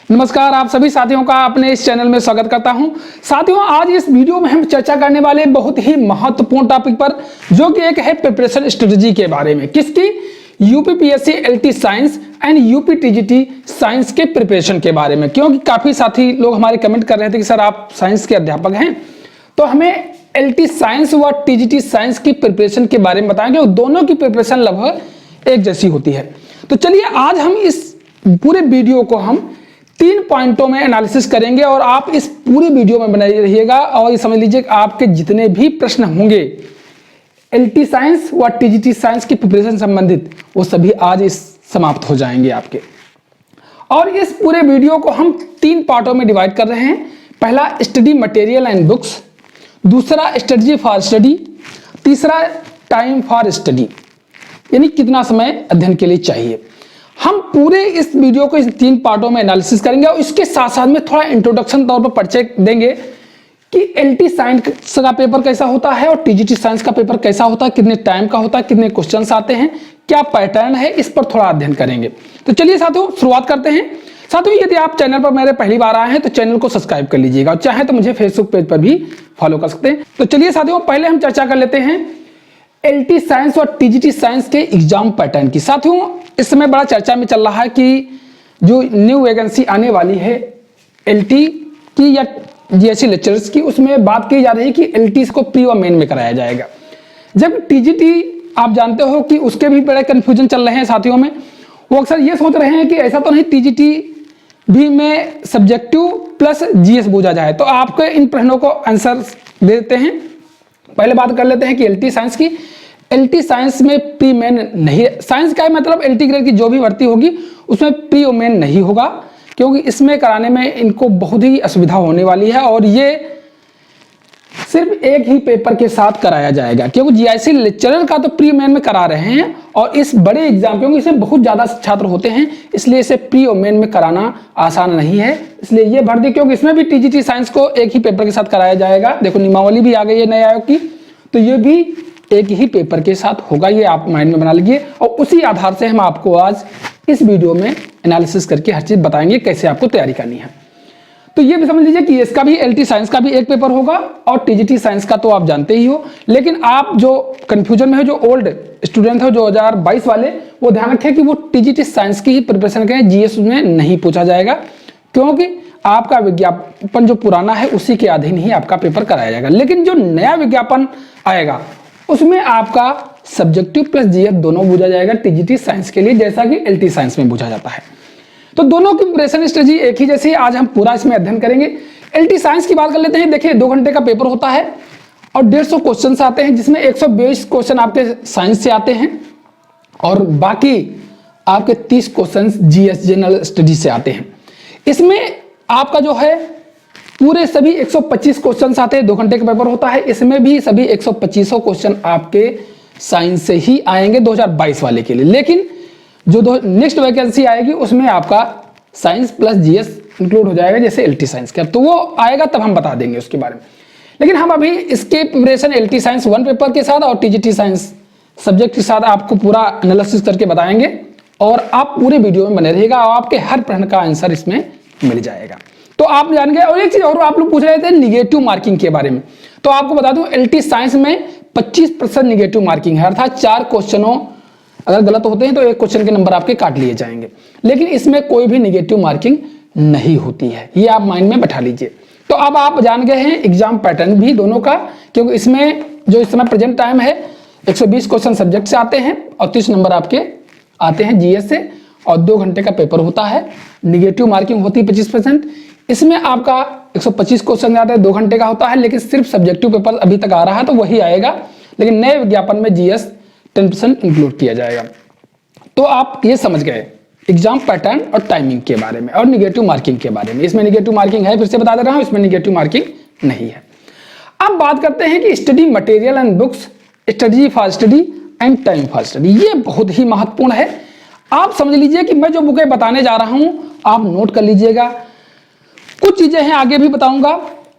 नमस्कार, आप सभी साथियों का अपने इस चैनल में स्वागत करता हूं। साथियों, आज इस वीडियो में हम चर्चा करने वाले बहुत ही महत्वपूर्ण टॉपिक पर, जो कि एक है प्रिपरेशन स्ट्रेटजी के बारे में। किसकी? UPPSC LT science and UP TGT science के प्रिपरेशन के बारे में। क्योंकि काफी साथी लोग हमारे कमेंट कर रहे थे कि सर आप साइंस के अध्यापक हैं, तो हमें एलटी साइंस व टीजीटी साइंस की प्रिपरेशन के बारे में बताएंगे। दोनों की प्रिपरेशन लगभग एक जैसी होती है। तो चलिए आज हम इस पूरे वीडियो को हम 3 पॉइंटों में एनालिसिस करेंगे और आप इस पूरी वीडियो में बने रहिएगा और ये समझ लीजिए कि आपके जितने भी प्रश्न होंगे एलटी साइंस व टीजीटी साइंस की प्रिपरेशन संबंधित, वो सभी आज इस समाप्त हो जाएंगे आपके। और इस पूरे वीडियो को हम 3 पार्टों में डिवाइड कर रहे हैं। पहला स्टडी मटेरियल एंड बुक्स, दूसरा स्ट्रेटजी फॉर स्टडी, तीसरा टाइम फॉर स्टडी, यानी कितना समय अध्ययन के लिए चाहिए। हम पूरे इस वीडियो को इस 3 पार्टों में एनालिसिस करेंगे और इसके साथ साथ में थोड़ा इंट्रोडक्शन तौर पर परिचय देंगे कि एलटी साइंस का पेपर कैसा होता है और टीजीटी साइंस का पेपर कैसा होता है, कितने टाइम का होता है, कितने क्वेश्चंस आते हैं, क्या पैटर्न है, इस पर थोड़ा अध्ययन करेंगे। तो चलिए साथियों शुरुआत करते हैं। साथियों, यदि आप चैनल पर मेरे पहली बार आए हैं तो चैनल को सब्सक्राइब कर लीजिएगा और चाहे तो मुझे फेसबुक पेज पर भी फॉलो कर सकते हैं। तो चलिए साथियों, पहले हम चर्चा कर लेते हैं एलटी साइंस और टीजीटी साइंस के एग्जाम पैटर्न की। साथियों, इस समय बड़ा चर्चा में चल रहा है कि जो न्यू वैकेंसी आने वाली है एलटी की या जीएससी लेक्चरर्स की, उसमें बात की जा रही है कि एलटी को प्री और मेन में कराया जाएगा। जब टीजीटी आप जानते हो कि उसके भी बड़े कंफ्यूजन चल रहे हैं साथियों में। वो अक्सर ये सोच रहे हैं कि ऐसा तो नहीं टीजीटी भी में सब्जेक्टिव प्लस जीएस पूछा जाए। तो आपको इन प्रश्नों को आंसर दे देते हैं। पहले बात कर लेते हैं कि एलटी साइंस की। एलटी साइंस में प्री मेन नहीं, साइंस का मतलब एलटी ग्रेड की जो भी भर्ती होगी उसमें प्री और मेन नहीं होगा, क्योंकि इसमें कराने में इनको बहुत ही असुविधा होने वाली है और ये सिर्फ एक ही पेपर के साथ कराया जाएगा। क्योंकि जीआईसी लेक्चरर का तो प्री मेन में करा रहे हैं और इस बड़े एग्जाम, क्योंकि इसमें बहुत ज्यादा छात्र होते हैं, इसलिए इसे प्री और मेन में कराना आसान नहीं है। इसलिए ये भर्ती, क्योंकि इसमें भी टीजीटी साइंस को एक ही पेपर के साथ कराया जाएगा। देखो नियमावली भी आ गई है नए आयोग की, तो ये भी एक ही पेपर के साथ होगा। ये आप माइंड में बना लीजिए और उसी आधार से हम आपको आज इस वीडियो में एनालिसिस करके हर चीज बताएंगे कैसे आपको तैयारी करनी है। तो ये भी समझ लीजिए कि इसका भी एलटी साइंस का भी एक पेपर होगा और टीजीटी साइंस का तो आप जानते ही हो। लेकिन आप जो कंफ्यूजन में हो, जो ओल्ड स्टूडेंट हो 2022 वाले, वो ध्यान रखें कि वो टीजीटी साइंस की ही प्रिपरेशन करें, जीएस में नहीं पूछा जाएगा। क्योंकि आपका विज्ञापन जो पुराना है उसी के अधीन ही आपका पेपर कराया जाएगा। लेकिन जो नया विज्ञापन आएगा उसमें आपका सब्जेक्टिव प्लस जीएस दोनों पूछा जाएगा टीजीटी साइंस के लिए, जैसा कि एलटी साइंस में पूछा जाता है। तो दोनों की प्रिपरेशन स्ट्रेटजी एक ही जैसी है। आज हम पूरा इसमें अध्ययन करेंगे। एलटी साइंस की बात कर लेते हैं। देखिए 2 घंटे का पेपर होता है और 150 क्वेश्चन आते हैं, जिसमें 120 क्वेश्चन आपके साइंस से आते हैं और बाकी आपके 30 क्वेश्चन जीएस जनरल स्टडी से आते हैं। इसमें आपका जो है पूरे सभी 125 क्वेश्चन आते हैं। 2 घंटे का पेपर होता है, इसमें भी सभी 125 क्वेश्चन आपके साइंस से ही आएंगे 2022 वाले के लिए। लेकिन जो नेक्स्ट वैकेंसी आएगी उसमें आपका साइंस प्लस जीएस इंक्लूड हो जाएगा, जैसे एलटी साइंस का। तो वो आएगा तब हम बता देंगे उसके बारे में। लेकिन हम अभी इसके प्रिपरेशन एलटी साइंस 1 पेपर के साथ और टीजीटी साइंस सब्जेक्ट के साथ आपको पूरा एनालिसिस करके बताएंगे और आप पूरे वीडियो में बने रहिएगा और आपके हर प्रश्न का आंसर इसमें मिल जाएगा। तो आप जान गए। और एक चीज और आप लोग पूछ रहे थे निगेटिव मार्किंग के बारे में, तो आपको बता दूं एलटी साइंस में 25% निगेटिव मार्किंग है, अर्थात 4 क्वेश्चनों अगर गलत होते हैं तो 1 क्वेश्चन के नंबर आपके काट लिए जाएंगे। लेकिन इसमें कोई भी निगेटिव मार्किंग नहीं होती है, ये आप माइंड में बैठा लीजिए। तो अब आप जान गए हैं एग्जाम पैटर्न भी दोनों का, क्योंकि इसमें जो इस समय प्रेजेंट टाइम है 120 क्वेश्चन सब्जेक्ट से आते हैं और 30 नंबर आपके आते हैं जीएस से और 2 घंटे का पेपर होता है। निगेटिव मार्किंग होती है 25%। इसमें आपका 125 क्वेश्चन आते हैं, 2 घंटे का होता है, लेकिन सिर्फ सब्जेक्टिव पेपर अभी तक आ रहा है तो वही आएगा। लेकिन नए विज्ञापन में जीएस 10% इंक्लूड किया जाएगा। तो आप ये समझ गए एग्जाम पैटर्न और टाइमिंग के बारे में और निगेटिव मार्किंग के बारे में। इसमें निगेटिव मार्किंग है, फिर से बता दे रहा हूं, इसमें निगेटिव मार्किंग नहीं है। अब बात करते हैं कि study material and books, strategy for study and time for study. ये बहुत ही महत्वपूर्ण है। आप समझ लीजिए कि मैं जो बुकें बताने जा रहा हूं आप नोट कर लीजिएगा। कुछ चीजें हैं आगे भी बताऊंगा,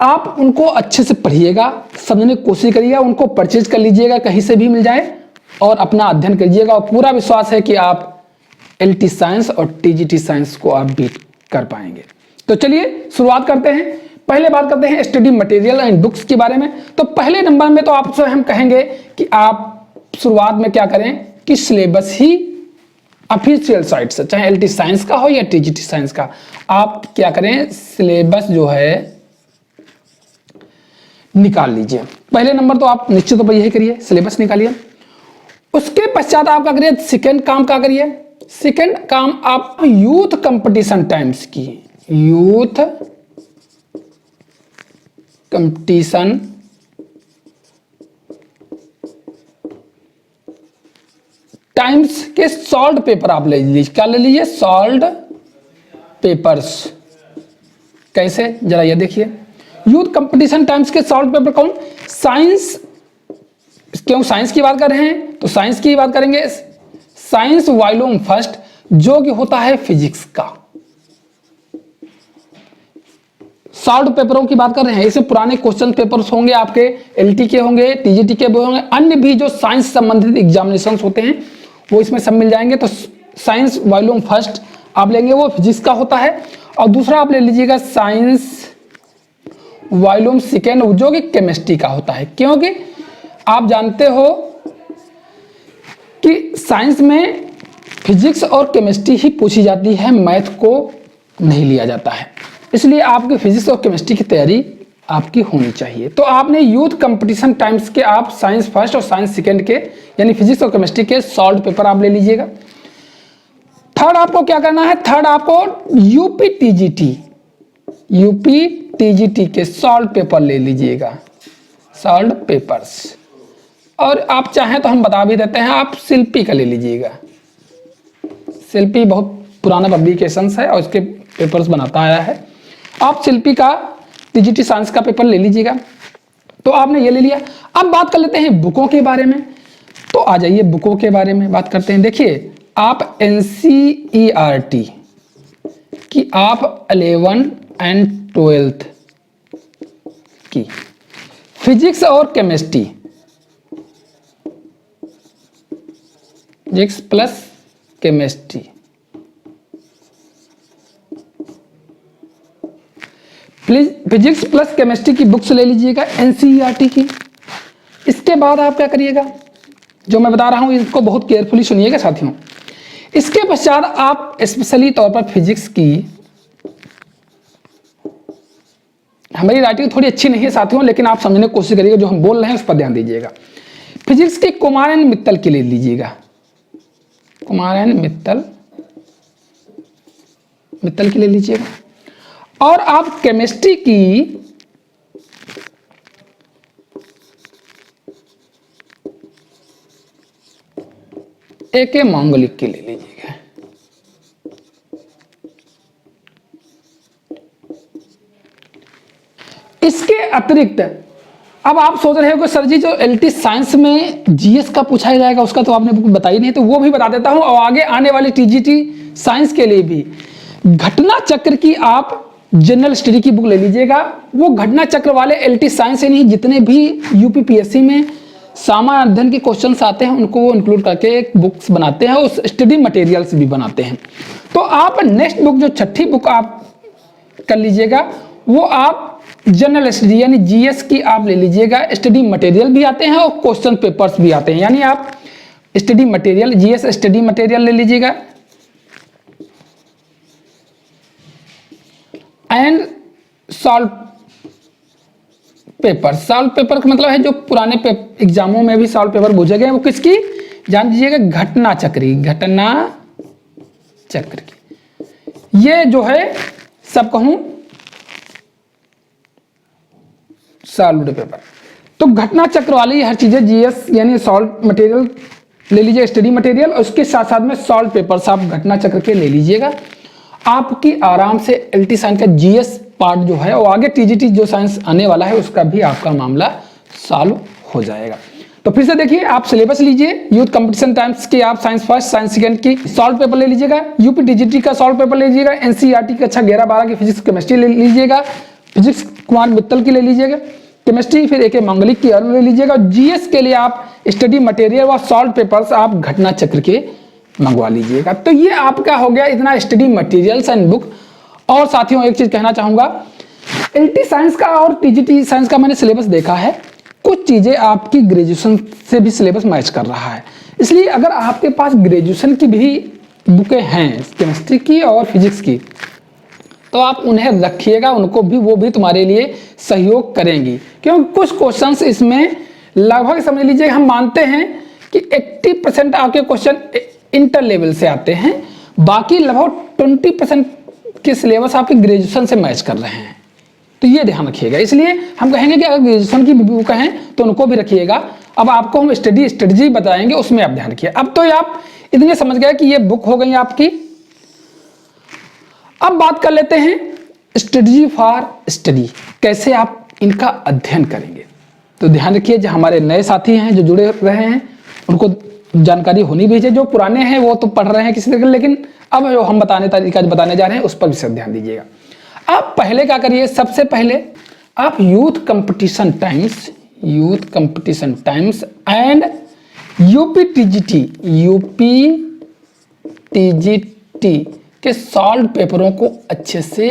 आप उनको अच्छे से पढ़िएगा, समझने की कोशिश करिएगा, उनको परचेज कर लीजिएगा कहीं से भी मिल जाए और अपना अध्ययन करिएगा। और पूरा विश्वास है कि आप एलटी साइंस और टीजीटी साइंस को आप बीट कर पाएंगे। तो चलिए शुरुआत करते हैं। पहले बात करते हैं स्टडी मटेरियल एंड बुक्स के बारे में। तो पहले नंबर में तो आपसे हम कहेंगे कि आप शुरुआत में क्या करें कि सिलेबस ही ऑफिशियल साइट से, चाहे एलटी साइंस का हो या टीजीटी साइंस का, आप क्या करें सिलेबस जो है निकाल लीजिए। पहले नंबर तो आप निश्चित तौर पर यही करिए, सिलेबस निकालिए। उसके पश्चात आप क्या करिए, सेकेंड काम क्या करिए, सेकेंड काम आप यूथ कंपटीशन टाइम्स की, यूथ कंपटीशन टाइम्स के सॉल्व पेपर आप ले लीजिए। क्या ले लीजिए, सॉल्व पेपर्स। कैसे, जरा ये देखिए, यूथ कंपटीशन टाइम्स के सॉल्व पेपर कौन, साइंस, क्यों साइंस की बात कर रहे हैं तो साइंस की बात करेंगे, साइंस वॉल्यूम फर्स्ट जो कि होता है फिजिक्स का। सॉल्व पेपरों की बात कर रहे हैं, इसमें पुराने क्वेश्चन पेपर्स होंगे आपके, एलटी के होंगे, टीजीटी के होंगे, अन्य भी जो साइंस संबंधित एग्जामिनेशंस होते हैं वो इसमें सब मिल जाएंगे। तो साइंस वॉल्यूम फर्स्ट आप लेंगे वो फिजिक्स का होता है, और दूसरा आप ले लीजिएगा साइंस वॉल्यूम सेकेंड जो कि केमिस्ट्री का होता है। क्योंकि आप जानते हो कि साइंस में फिजिक्स और केमिस्ट्री ही पूछी जाती है, मैथ को नहीं लिया जाता है, इसलिए आपकी फिजिक्स और केमिस्ट्री की तैयारी आपकी होनी चाहिए। तो आपने यूथ कंपटीशन टाइम्स के आप साइंस फर्स्ट और साइंस सेकेंड के यानी फिजिक्स और केमिस्ट्री के सॉल्व पेपर आप ले लीजिएगा। थर्ड आपको क्या करना है, थर्ड आपको यूपी टीजीटी के सॉल्व पेपर ले लीजिएगा, सॉल्व पेपर्स। और आप चाहें तो हम बता भी देते हैं, आप शिल्पी का ले लीजिएगा। शिल्पी बहुत पुराना पब्लिकेशन है और इसके पेपर्स बनाता आया है। आप शिल्पी का टीजीटी साइंस का पेपर ले लीजिएगा। तो आपने ये ले लिया। अब बात कर लेते हैं बुकों के बारे में। तो आ जाइए बुकों के बारे में बात करते हैं। देखिए आप एनसीईआरटी की आप 11 एंड 12 की फिजिक्स और chemistry, physics plus chemistry, physics plus chemistry की बुक्स ले लीजिएगा एनसीईआरटी की। इसके बाद आप क्या करिएगा, जो मैं बता रहा हूं इसको बहुत केयरफुली सुनिएगा साथियों। इसके पश्चात आप स्पेशली तौर पर फिजिक्स की, हमारी राइटिंग थोड़ी अच्छी नहीं है साथियों, लेकिन आप समझने की कोशिश करिएगा, जो हम बोल रहे हैं उस पर ध्यान दीजिएगा। फिजिक्स के कुमार एंड मित्तल की ले लीजिएगा, कुमार एंड मित्तल की ले लीजिएगा। और आप केमिस्ट्री की एके मांगलिक की ले लीजिएगा। इसके अतिरिक्त अब आप सोच रहे हो कि सर जी जो एलटी साइंस में जीएस का पूछा जाएगा उसका तो आपने बुक बताई नहीं, तो वो भी बता देता हूं। और आगे आने वाली टीजीटी साइंस के लिए भी घटना चक्र की आप जनरल स्टडी की बुक ले लीजिएगा। वो घटना चक्र वाले एलटी साइंस से नहीं, जितने भी यूपीपीएससी में सामान्य अध्ययन के क्वेश्चंस आते हैं उनको वो इंक्लूड करके एक बुक्स बनाते हैं, उस स्टडी मटेरियल्स भी बनाते हैं। तो आप नेक्स्ट बुक जो छठी बुक आप कर लीजिएगा वो आप जनरल स्टडी यानी जीएस की आप ले लीजिएगा। स्टडी मटेरियल भी आते हैं और क्वेश्चन पेपर्स भी आते हैं, यानी आप study material GS study material ले लीजिएगा and solve paper. Solve paper का मतलब है जो पुराने एग्जामों में भी सॉल्व पेपर पूछे गए वो किसकी जान दीजिएगा, घटना चक्र की। ये जो है सब कहूं सॉल्व्ड पेपर। तो घटना चक्र वाली हर चीजें जीएस यानी सॉल्व मटेरियल ले लीजिए, स्टडी मटेरियल, और उसके साथ साथ में सॉल्व पेपर्स आप घटना चक्र के ले लीजिएगा। आपकी आराम से एलटी साइंस का जीएस पार्ट जो है और आगे टीजीटी जो साइंस आने वाला है उसका भी आपका मामला सॉल्व हो जाएगा। तो फिर से देखिए, आप सिलेबस लीजिए, यूथ कंपटीशन टाइम्स की आप साइंस फर्स्ट साइंस सेकंड की सॉल्व पेपर ले लीजिएगा, यूपी टीजीटी का सॉल्व पेपर ले लीजिएगा, एनसीईआरटी का 11-12 की फिजिक्स केमिस्ट्री ले लीजिएगा, फिजिक्स कुमार मित्तल की ले लीजिएगा, केमिस्ट्री फिर एके मांगलिक की और ले लीजिएगा। जीएस के लिए आप स्टडी मटेरियल व सॉल्व पेपर्स आप घटना चक्र के मंगवा लीजिएगा। तो ये आपका हो गया इतना स्टडी मटेरियल्स एंड बुक। और साथियों एक चीज कहना चाहूंगा, एलटी साइंस का और टीजीटी साइंस का मैंने सिलेबस देखा है, कुछ चीजें आपकी ग्रेजुएशन से भी सिलेबस मैच कर रहा है। इसलिए अगर आपके पास ग्रेजुएशन की भी बुकें हैं केमिस्ट्री की और फिजिक्स की, तो आप उन्हें रखिएगा, उनको भी, वो भी तुम्हारे लिए सहयोग करेंगी, क्योंकि कुछ क्वेश्चंस इसमें लगभग समझ लीजिए हम मानते हैं कि 80% आपके क्वेश्चन इंटर लेवल से आते हैं, बाकी लगभग 20% के सिलेबस आपके ग्रेजुएशन से मैच कर रहे हैं। तो ये ध्यान रखिएगा। इसलिए हम कहेंगे कि अगर ग्रेजुएशन की बुक हैं तो उनको भी रखिएगा। अब आपको हम स्ट्रेटजी बताएंगे, उसमें आप ध्यान रखिए। अब तो आप इतने समझ गए कि ये बुक हो गई आपकी। अब बात कर लेते हैं स्ट्रेटजी फॉर स्टडी, कैसे आप इनका अध्ययन करेंगे। तो ध्यान रखिए, जो हमारे नए साथी हैं जो जुड़े रहे हैं उनको जानकारी होनी भी चाहिए, जो पुराने हैं वो तो पढ़ रहे हैं किसी तरीके, लेकिन अब जो हम तरीका बताने जा रहे हैं उस पर भी ध्यान दीजिएगा। आप पहले क्या करिए, सबसे पहले आप youth competition times and UPTGT के सॉल्व पेपरों को अच्छे से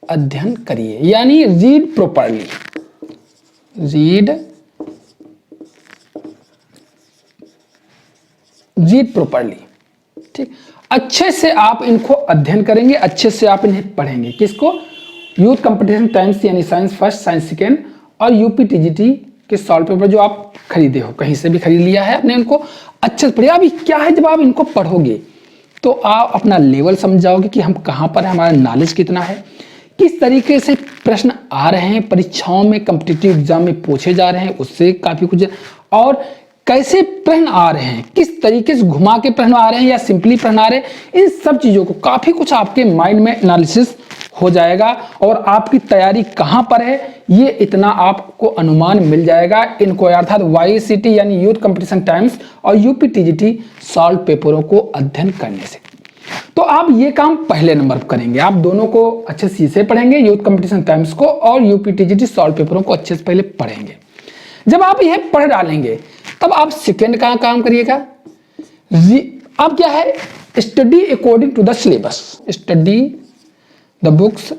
अध्ययन करिए, यानी रीड प्रॉपर्ली, ठीक। अच्छे से आप इनको अध्ययन करेंगे, अच्छे से आप इन्हें पढ़ेंगे। किसको? यूथ कंपटीशन टाइम्स यानी साइंस फर्स्ट, साइंस सेकेंड, और यूपीटीजीटी के सॉल्व पेपर जो आप खरीदे हो, कहीं से भी खरीद लिया है, अपने इनको अच्छे से पढ़िए। अभी क्या है, जब आप इनको पढ़ोगे तो आप अपना लेवल समझाओगे कि हम कहाँ पर हैं, हमारा नॉलेज कितना है, किस तरीके से प्रश्न आ रहे हैं परीक्षाओं में, कॉम्पिटिटिव एग्जाम में पूछे जा रहे हैं, उससे काफी कुछ, और कैसे प्रश्न आ रहे हैं, किस तरीके से घुमा के प्रश्न आ रहे हैं या सिंपली प्रश्न आ रहे हैं, इन सब चीजों को काफी कुछ आपके माइंड में एनालिसिस हो जाएगा और आपकी तैयारी कहां पर है ये इतना आपको अनुमान मिल जाएगा इनको, अर्थात YCT यानी यूथ कंपटीशन टाइम्स और यूपीटीजीटी सॉल्व पेपरों को अध्ययन करने से। तो आप ये काम पहले नंबर पर करेंगे, आप दोनों को अच्छे से पढ़ेंगे, यूथ कंपटीशन टाइम्स को और यूपीटीजीटी सॉल्व पेपरों को अच्छे से पहले पढ़ेंगे। जब आप यह पढ़ डालेंगे तब आप सेकेंड का काम करिएगा। अब क्या है, study according to the syllabus, study the books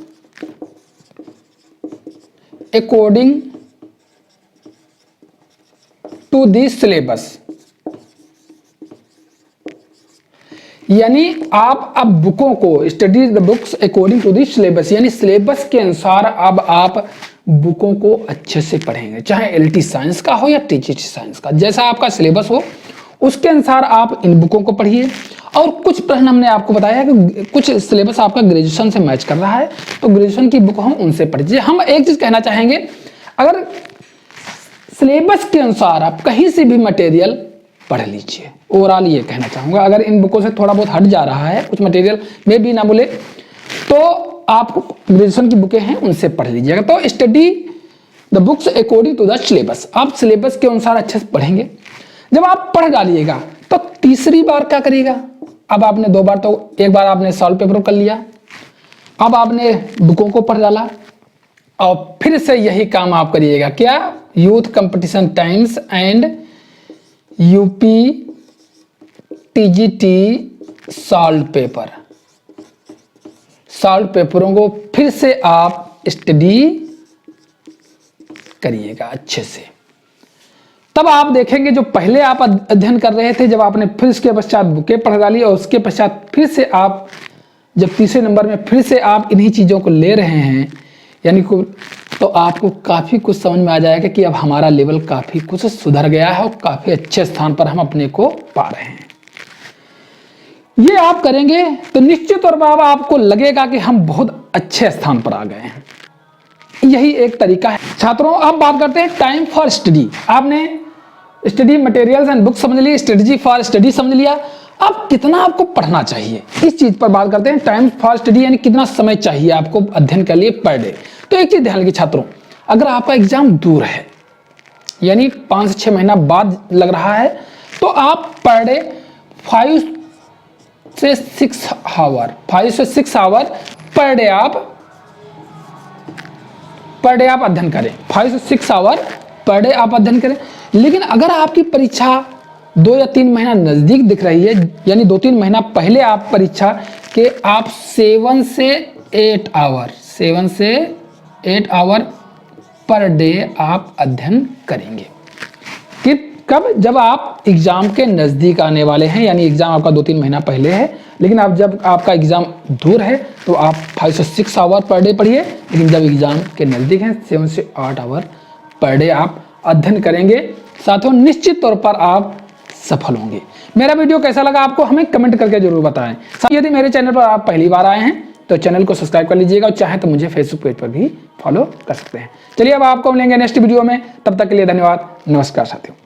according to the syllabus, यानी आप अब बुकों को, study the books according to the syllabus, यानी सिलेबस के अनुसार अब आप बुकों को अच्छे से पढ़ेंगे, चाहे एलटी साइंस का हो या टीजीटी साइंस का, जैसा आपका सिलेबस हो उसके अनुसार आप इन बुकों को पढ़िए। और कुछ प्रश्न हमने आपको बताया कि कुछ सिलेबस आपका ग्रेजुएशन से मैच कर रहा है, तो ग्रेजुएशन की बुक हम उनसे पढ़िए। हम एक चीज कहना चाहेंगे, अगर सिलेबस के अनुसार आप कहीं से भी मटेरियल पढ़ लीजिए, ओवरऑल ये कहना चाहूंगा। अगर इन बुकों से थोड़ा बहुत हट जा रहा है कुछ मटेरियल में भी ना बोले, तो आप ग्रेजुएशन की बुकें हैं उनसे पढ़ लीजिएगा। तो study the books according to the syllabus, आप सिलेबस के अनुसार अच्छे से पढ़ेंगे। जब आप पढ़ डालिएगा तो तीसरी बार क्या करिएगा, अब आपने 2 बार, तो एक बार आपने सॉल्व पेपर कर लिया, अब आपने बुकों को पढ़ डाला और फिर से यही काम आप करिएगा। क्या? Youth competition times and UPTGT solve पेपरों को फिर से आप स्टडी करिएगा अच्छे से। तब आप देखेंगे जो पहले आप अध्ययन कर रहे थे, जब आपने फिर इसके पश्चात बुकें पढ़ डाली और उसके पश्चात फिर से आप जब तीसरे नंबर में फिर से आप इन्हीं चीज़ों को ले रहे हैं, यानी तो आपको काफ़ी कुछ समझ में आ जाएगा कि अब हमारा लेवल काफ़ी कुछ सुधर गया है और काफ़ी अच्छे स्थान पर हम अपने को पा रहे हैं। ये आप करेंगे तो निश्चित तौर पर आपको लगेगा कि हम बहुत अच्छे स्थान पर आ गए हैं। यही एक तरीका है। छात्रों, अब बात करते हैं टाइम फॉर स्टडी। आपने स्टडी मटेरियल्स एंड बुक समझ ली, स्ट्रेटजी फॉर स्टडी समझ लिया, अब कितना आपको पढ़ना चाहिए इस चीज पर बात करते हैं। टाइम फॉर स्टडी यानी कितना समय चाहिए आपको अध्ययन के लिए पर डे। तो एक चीज ध्यान रखिए छात्रों, अगर आपका एग्जाम दूर है यानी 5 से 6 महीना बाद लग रहा है, तो आप पर डे 5 से 6 आवर पर डे आप अध्ययन करें। 5 से 6 आवर पर डे आप अध्ययन करें। लेकिन अगर आपकी परीक्षा 2 या 3 महीना नजदीक दिख रही है, यानी 2-3 महीना पहले आप परीक्षा के आप 7 से 8 आवर, 7 से 8 आवर पर डे आप अध्ययन करेंगे। कि कब? जब आप एग्जाम के नज़दीक आने वाले हैं, यानी एग्जाम आपका 2-3 महीना पहले है, लेकिन आप जब आपका एग्जाम दूर है तो आप 5 से 6 आवर पर डे पढ़िए, लेकिन जब एग्जाम के नज़दीक हैं 7 से 8 आवर पर डे आप अध्ययन करेंगे। साथियों, निश्चित तौर पर आप सफल होंगे। मेरा वीडियो कैसा लगा आपको हमें कमेंट करके जरूर बताएं। यदि मेरे चैनल पर आप पहली बार आए हैं तो चैनल को सब्सक्राइब कर लीजिएगा, और चाहे तो मुझे फेसबुक पेज पर भी फॉलो कर सकते हैं। चलिए अब आपको मिलेंगे नेक्स्ट वीडियो में, तब तक के लिए धन्यवाद, नमस्कार साथियों।